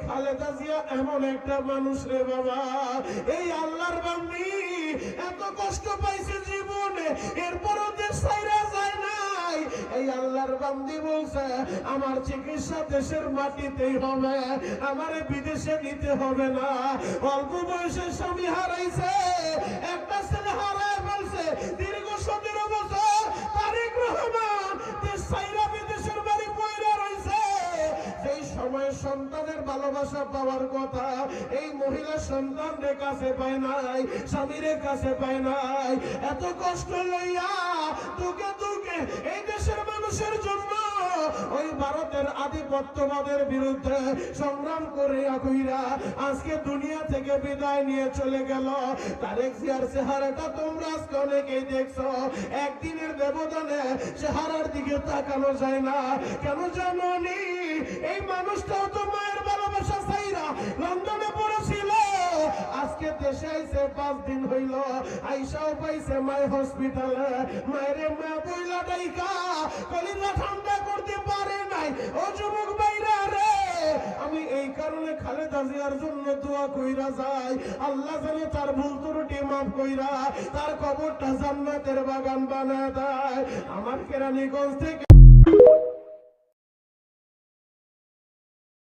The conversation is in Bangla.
খালেদা জিয়া এমন একটা মানুষ রে বাবা, এই আল্লাহর বান্দি এত কষ্ট পাইছে জীবনে, এরপরও দেশ ছাইরা যায় নাই। এই আল্লাহর বান্দি বলছে আমার চিকিৎসা দেশের মাটিতেই হবে, আমারে বিদেশে নিতে হবে না। অল্প বয়সে স্বামী হারাইছে, একটা ছেলে হারায় ফেলছে, দীর্ঘ 17 বছর তারেক রহমান দেশ ছাইরা বিদেশের বাড়ি পয়রা রইছে। যেই সময় সন্তানের ভালোবাসা পাওয়ার কথা, এই মহিলা সন্তানের কাছে পায় নাই, স্বামীর কাছে পায় নাই। এত কষ্ট লইয়া দুঃখে দুঃখে এই দেশের মানুষের জন্য ওই ভারতের আধিপত্যবাদের বিরুদ্ধে সংগ্রাম করে কইরা আজকে দুনিয়া থেকে বিদায় নিয়ে চলে গেল। তারেক জিয়ার চেহারাটা তোমরা আজকে অনেকেই দেখছো, একদিনের ব্যবধানে চেহারার দিকে তাকানো যায় না। কেন জানো নি? এই মানুষটাও তো মায়ের ভালোবাসা চাইরা লন্ডনে পড়েছিল, আজকে দেশে আইছে 5 দিন হইল, আইসাও পাইছে মায়ের হসপিটালে। মায়ের মা বইলা ডাইকা কলিজা ঠান্ডা করতে পারে নাই। ও যুবক ভাইরা রে, আমি এই কারণে খালেদা জিয়ার জন্য দোয়া কইরা যাই, আল্লাহ যেন তার ভুল ত্রুটি মাফ কইরা তার কবরটা জান্নাতের বাগান বানায় দেয়। আমার কেরানীগঞ্জ থেকে